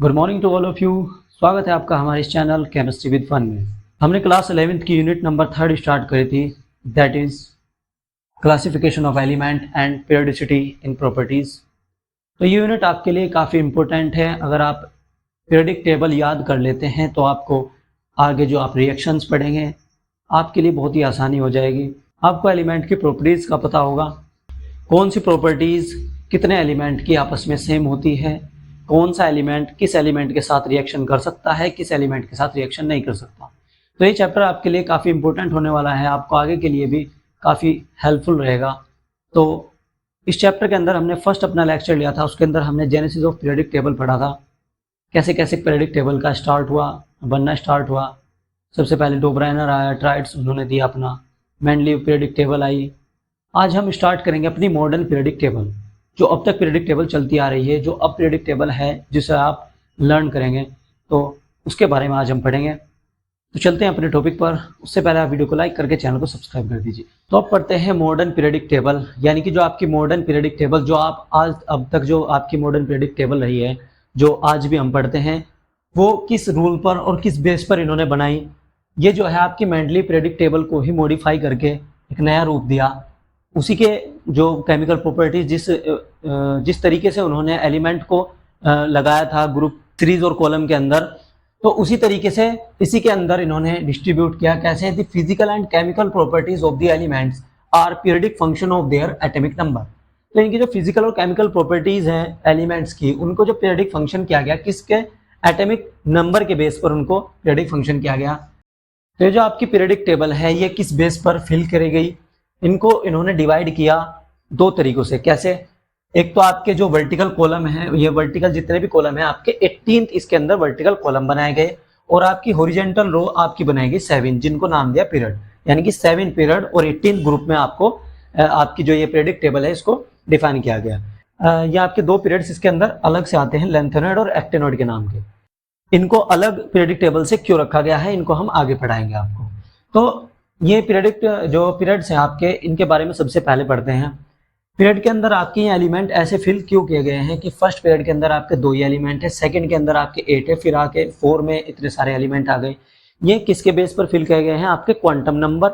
Good morning to all of you. स्वागत है आपका हमारे इस चैनल केमिस्ट्री विद फन में। हमने क्लास 11th की यूनिट नंबर 3 स्टार्ट करी थी, that is classification of element and periodicity in properties. तो ये यूनिट आपके लिए काफ़ी इंपॉर्टेंट है। अगर आप पीरियोडिक टेबल याद कर लेते हैं तो आपको आगे जो आप रिएक्शंस पढ़ेंगे आपके लिए बहुत ही आसानी हो जाएगी। आपको एलिमेंट की प्रॉपर्टीज़ का पता होगा, कौन सी प्रॉपर्टीज़ कितने एलिमेंट की आपस में सेम होती है, कौन सा एलिमेंट किस एलिमेंट के साथ रिएक्शन कर सकता है, किस एलिमेंट के साथ रिएक्शन नहीं कर सकता। तो ये चैप्टर आपके लिए काफ़ी इंपॉर्टेंट होने वाला है, आपको आगे के लिए भी काफ़ी हेल्पफुल रहेगा। तो इस चैप्टर के अंदर हमने फर्स्ट अपना लेक्चर लिया था, उसके अंदर हमने जेनेसिस ऑफ पीरियोडिक टेबल पढ़ा था, कैसे कैसे पीरियोडिक टेबल का स्टार्ट हुआ, बनना स्टार्ट हुआ। सबसे पहले डोब्राइनर आया, ट्राइड्स उन्होंने दिया अपना, मेंडलीव पीरियोडिक टेबल आई। आज हम स्टार्ट करेंगे अपनी मॉडर्न पीरियोडिक टेबल, जो अब तक पीरियोडिक टेबल चलती आ रही है, जो अब पीरियोडिक टेबल है जिसे आप लर्न करेंगे, तो उसके बारे में आज हम पढ़ेंगे। तो चलते हैं अपने टॉपिक पर। उससे पहले आप वीडियो को लाइक करके चैनल को सब्सक्राइब कर दीजिए। तो अब पढ़ते हैं मॉडर्न पीरियोडिक टेबल, यानी कि जो आपकी मॉडर्न पीरियोडिक टेबल, जो आप आज अब तक जो आपकी मॉडर्न पीरियोडिक टेबल रही है, जो आज भी हम पढ़ते हैं, वो किस रूल पर और किस बेस पर इन्होंने बनाई। ये जो है आपकी मेंडलीव पीरियोडिक टेबल को ही मॉडिफाई करके एक नया रूप दिया। उसी के जो केमिकल प्रॉपर्टीज जिस तरीके से उन्होंने एलिमेंट को लगाया था ग्रुप सीरीज और कॉलम के अंदर, तो उसी तरीके से इसी के अंदर इन्होंने डिस्ट्रीब्यूट किया। कैसे? The physical and chemical properties of the elements are periodic function of their atomic number. तो इनकी जो फिजिकल और केमिकल प्रॉपर्टीज हैं एलिमेंट्स की, उनको जो पीरियोडिक फंक्शन किया गया, किसके? एटॉमिक नंबर के बेस पर उनको पीरियोडिक फंक्शन किया गया। तो ये जो आपकी पीरियोडिक टेबल है, ये किस बेस पर फिल करी गई? इनको इन्होंने डिवाइड किया दो तरीकों से। कैसे? एक तो आपके जो वर्टिकल कॉलम है, ये वर्टिकल जितने भी कॉलम है आपके 18th इसके अंदर वर्टिकल कॉलम बनाए गए, और आपकी हॉरिजॉन्टल रो आपकी बनाएगी 7, जिनको नाम दिया पीरियड, यानी कि 7 पीरियड और 18 ग्रुप में आपको आपकी जो ये पीरियोडिक टेबल है इसको डिफाइन किया गया। ये आपके दो पीरियड्स इसके अंदर अलग से आते हैं, लेंथेनॉइड और एक्टिनॉइड के नाम के। इनको अलग पीरियोडिक टेबल से क्यों रखा गया है, इनको हम आगे पढ़ाएंगे आपको। तो ये पीरियोडिक जो पीरियड्स हैं आपके, इनके बारे में सबसे पहले पढ़ते हैं। पीरियड के अंदर आपके ये एलिमेंट ऐसे फिल क्यों किए गए हैं कि फर्स्ट पीरियड के अंदर आपके 2 ही एलिमेंट है, सेकंड के अंदर आपके 8 है, फिर आके 4 में इतने सारे एलिमेंट आ गए। ये किसके बेस पर फिल किए गए हैं? आपके क्वांटम नंबर,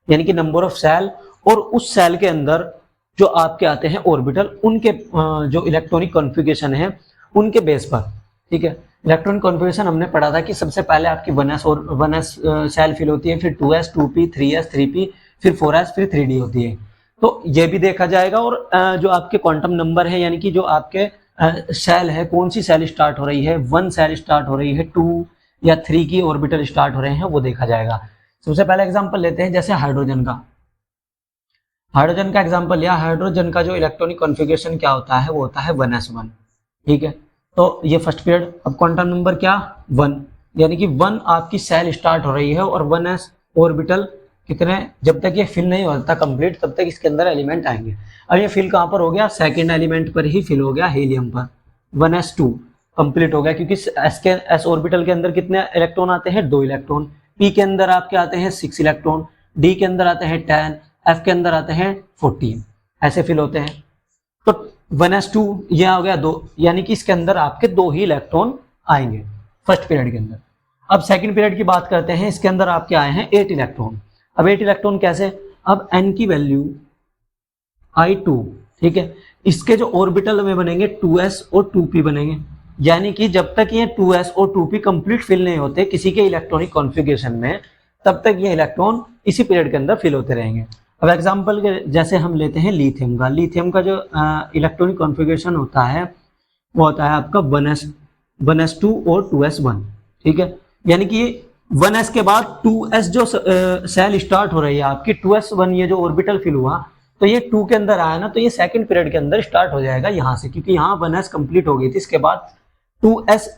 यानी कि नंबर ऑफ सेल, और उस सेल के अंदर जो आपके आते हैं ऑर्बिटल, उनके जो इलेक्ट्रॉनिक कॉन्फ़िगरेशन है उनके बेस पर। ठीक है, इलेक्ट्रॉनिक कॉन्फ़िगरेशन हमने पढ़ा था कि सबसे पहले आपकी 1s और 1s सेल फिल होती है, फिर 2s 2p 3s 3p, फिर 4s, फिर 3d होती है। तो ये भी देखा जाएगा। और जो आपके क्वांटम नंबर है, यानी कि जो आपके सेल है, कौन सी सेल स्टार्ट हो रही है, 1 सेल स्टार्ट हो रही है, 2 या 3 की ऑर्बिटल स्टार्ट हो रहे हैं, वो देखा जाएगा। सबसे पहले एग्जांपल लेते हैं, जैसे हाइड्रोजन का। हाइड्रोजन का एग्जांपल लिया। हाइड्रोजन का जो इलेक्ट्रॉनिक कॉन्फ़िगरेशन क्या होता है, वो होता है 1s1। ठीक है, तो ये फर्स्ट पीरियड। अब क्वांटम नंबर क्या? 1, यानी कि 1 आपकी सेल स्टार्ट हो रही है, और 1s ऑर्बिटल कितने, जब तक ये फिल नहीं होता कंप्लीट तब तक इसके अंदर एलिमेंट आएंगे। अब ये फिल कहाँ पर हो गया? सेकंड एलिमेंट पर ही फिल हो गया, हीलियम पर। 1s2 कंप्लीट हो गया, क्योंकि एस ऑर्बिटल के अंदर कितने इलेक्ट्रॉन आते हैं? 2 इलेक्ट्रॉन। पी के अंदर आपके आते हैं 6 इलेक्ट्रॉन, डी के अंदर आते हैं 10, एफ के अंदर आते हैं 14। ऐसे फिल होते हैं। तो 1s2 ये हो गया 2, यानी कि इसके अंदर आपके 2 ही इलेक्ट्रॉन आएंगे फर्स्ट पीरियड के अंदर। अब सेकंड पीरियड की बात करते हैं, इसके अंदर आपके आए हैं 8 इलेक्ट्रॉन। अब 8 इलेक्ट्रॉन कैसे? अब n की वैल्यू I2, ठीक है, इसके जो ऑर्बिटल में बनेंगे 2s और 2p बनेंगे, यानी कि जब तक ये 2s और 2p कंप्लीट फिल नहीं होते किसी के इलेक्ट्रॉनिक कॉन्फ़िगरेशन में, तब तक ये इलेक्ट्रॉन इसी पीरियड के अंदर फिल होते रहेंगे। अब एग्जांपल के जैसे हम लेते हैं लिथियम का। लिथियम का जो इलेक्ट्रॉनिक कॉन्फ़िगरेशन होता है वो होता है आपका 1s2 और 2s1। ठीक है, यानी कि 1s के बाद 2s जो सेल स्टार्ट हो रही है आपकी, 2s1 ये जो ऑर्बिटल फिल हुआ, तो ये 2 के अंदर आया ना, तो ये सेकंड पीरियड के अंदर स्टार्ट हो जाएगा यहाँ से, क्योंकि यहाँ 1s कंप्लीट हो गई थी। इसके बाद 2s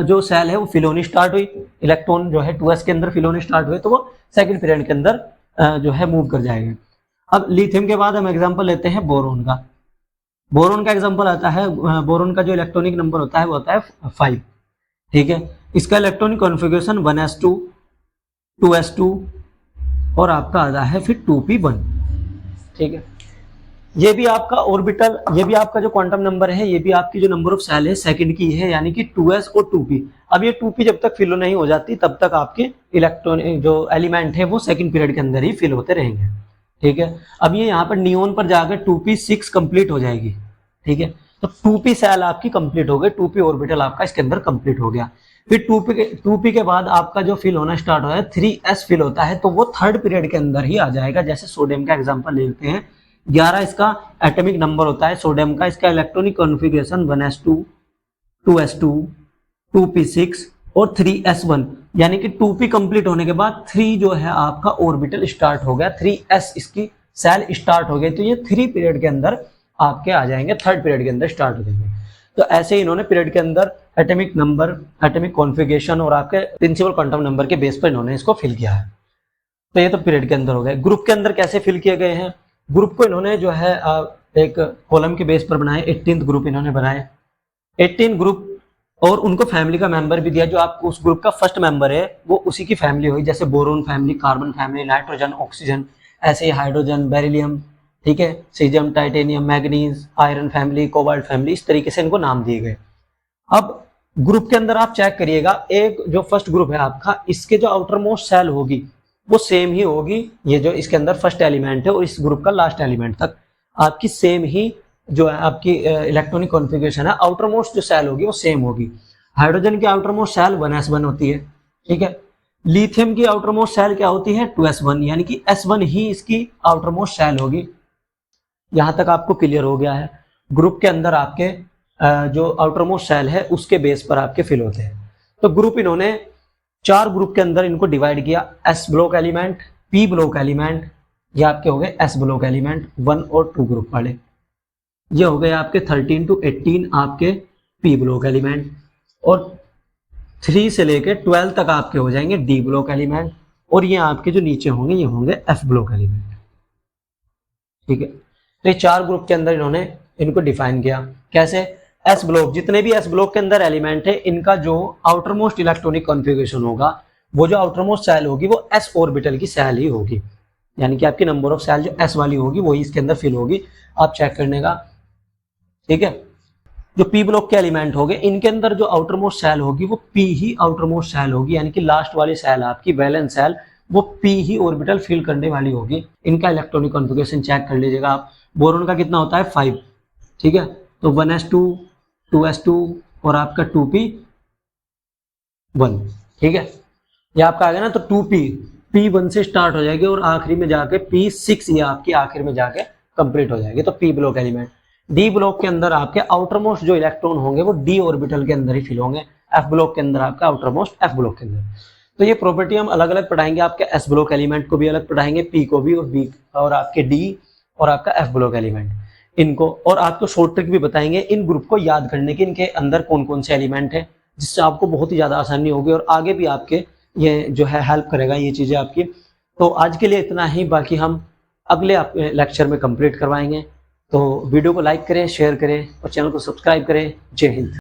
जो सेल है वो फिल होनी स्टार्ट हुई, इलेक्ट्रॉन जो है 2s के अंदर फिल होने स्टार्ट हुए, तो वो सेकंड पीरियड के अंदर जो है मूव कर जाएगा। अब लिथियम के बाद हम एग्जांपल लेते हैं बोरोन का। बोरोन का एग्जांपल आता है, बोरोन का जो इलेक्ट्रॉनिक नंबर होता है वो होता है 5। ठीक है, इसका इलेक्ट्रॉनिक कॉन्फ़िगरेशन 1s2 2s2 और आपका आता है फिर 2p1। ठीक है, ये भी आपका ऑर्बिटल, ये भी आपका जो क्वांटम नंबर है, ये भी आपकी जो नंबर ऑफ सेल है सेकंड की है, यानी कि 2s और 2p। अब ये 2p जब तक फिल नहीं हो जाती तब तक आपके इलेक्ट्रॉन जो एलिमेंट है वो सेकंड पीरियड के अंदर ही फिल होते रहेंगे। ठीक है, अब ये यहाँ पर नियोन पर जाकर 2p6 कंप्लीट हो जाएगी। ठीक है, तो 2p सेल आपकी कंप्लीट हो गई, 2p ऑर्बिटल आपका इसके अंदर कंप्लीट हो गया। फिर 2p के बाद आपका जो फिल होना स्टार्ट हो है 3s फिल होता है, तो वो थर्ड पीरियड के अंदर ही आ जाएगा। जैसे सोडियम का एग्जांपल लेते हैं, 11 इसका एटॉमिक नंबर होता है सोडियम का, इसका electronic configuration 1s2, 2s2, 2p6 और 3s1, यानी कि 2p कंप्लीट होने के बाद 3 जो है आपका ऑर्बिटल स्टार्ट हो गया, 3s इसकी सेल स्टार्ट हो गई, तो ये 3 पीरियड के अंदर आपके आ जाएंगे, थर्ड पीरियड के अंदर स्टार्ट हो जाएंगे। तो ऐसे ही इन्होंने पीरियड के अंदर एटॉमिक नंबर, एटॉमिक कॉन्फ़िगरेशन और आपके प्रिंसिपल क्वांटम नंबर के बेस पर इन्होंने इसको फिल किया है। तो ये तो पीरियड के अंदर हो गए। ग्रुप के अंदर कैसे फिल किए गए हैं? ग्रुप को इन्होंने जो है एक कॉलम के बेस पर बनाए, 18th ग्रुप इन्होंने बनाए, 18 ग्रुप, और उनको फैमिली का मेंबर भी दिया। जो आपको उस ग्रुप का फर्स्ट मेंबर है वो उसी की फैमिली होगी, जैसे boron family, carbon family, nitrogen, oxygen, ऐसे ही हाइड्रोजन, बेरिलियम, ठीक है, caesium, titanium, manganese, iron family, cobalt family, इस तरीके से इनको नाम दिए गए। अब ग्रुप के अंदर आप चेक करिएगा, एक जो फर्स्ट ग्रुप है आपका, इसके जो आउटर मोस्ट सेल होगी वो सेम ही होगी, ये जो इसके अंदर फर्स्ट एलिमेंट है और इस ग्रुप का लास्ट एलिमेंट तक आपकी सेम ही जो है आपकी इलेक्ट्रॉनिक कॉन्फ़िगरेशन है, आउटर मोस्ट जो सेल होगी वो सेम होगी। हाइड्रोजन की आउटर मोस्ट सेल 1s1 होती है। ठीक है, लिथियम की आउटर मोस्ट सेल क्या होती है? 2s1, यानी कि s1 ही इसकी आउटर मोस्ट सेल होगी। यहां तक आपको क्लियर हो गया है? ग्रुप के अंदर आपके जो आउटर मोस्ट सेल है उसके बेस पर आपके फिल होते हैं। तो ग्रुप इन्होंने 4 ग्रुप के अंदर इनको डिवाइड किया, S block element, P block element, ये आपके हो गए एस ब्लॉक एलिमेंट 1 और 2 ग्रुप वाले, ये हो गए आपके 13 to 18 आपके पी ब्लॉक एलिमेंट, और 3 से लेके 12 तक आपके हो जाएंगे डी ब्लॉक एलिमेंट, और ये आपके जो नीचे होंगे ये होंगे एफ ब्लॉक एलिमेंट। ठीक है, तो ये 4 ग्रुप के अंदर इन्होंने इनको डिफाइन किया। कैसे? एस ब्लॉक, जितने भी एस ब्लॉक के अंदर एलिमेंट है इनका जो आउटर मोस्ट इलेक्ट्रॉनिक कॉन्फ़िगरेशन होगा, वो जो आउटर मोस्ट सेल होगी वो एस ऑर्बिटल की सेल ही होगी, यानी कि आपकी नंबर ऑफ सेल जो एस वाली होगी वही इसके अंदर फिल होगी, आप चेक करने का। ठीक है, जो पी ब्लॉक के एलिमेंट होंगे इनके अंदर जो आउटर मोस्ट सेल होगी वो पी ही आउटर मोस्ट सेल होगी, यानी कि लास्ट वाली सेल आपकी वैलेंस सेल वो पी ही ऑर्बिटल फिल करने वाली होगी। इनका इलेक्ट्रॉनिक कॉन्फ़िगरेशन चेक कर लीजिएगा आप। बोरोन का कितना होता है? 5। ठीक है, तो 1s2, 2s2 और आपका 2p1। ठीक है, ये आपका आ गया ना, तो 2p p1 से स्टार्ट हो जाएगी और आखिरी में जाके p6 ये आपकी आखिर में जाके कंप्लीट हो जाएगी, तो p block element. D block के अंदर आपके आउटर मोस्ट जो इलेक्ट्रॉन होंगे वो डी ऑर्बिटल के अंदर ही फिल होंगे, एफ ब्लॉक के अंदर आपका आउटर मोस्ट एफ ब्लॉक के अंदर। तो ये प्रॉपर्टी हम अलग अलग पढ़ाएंगे, आपके एस ब्लॉक एलिमेंट को भी अलग पढ़ाएंगे, पी को भी, और बी और आपके डी और आपका एफ ब्लॉक एलिमेंट इनको, और आपको शॉर्ट ट्रिक भी बताएंगे इन ग्रुप को याद करने की, इनके अंदर कौन कौन से एलिमेंट है, जिससे आपको बहुत ही ज़्यादा आसानी होगी और आगे भी आपके ये जो है हेल्प करेगा ये चीज़ें आपकी। तो आज के लिए इतना ही, बाकी हम अगले लेक्चर में कंप्लीट करवाएंगे। तो वीडियो को लाइक करें, शेयर करें और चैनल को सब्सक्राइब करें। जय हिंद।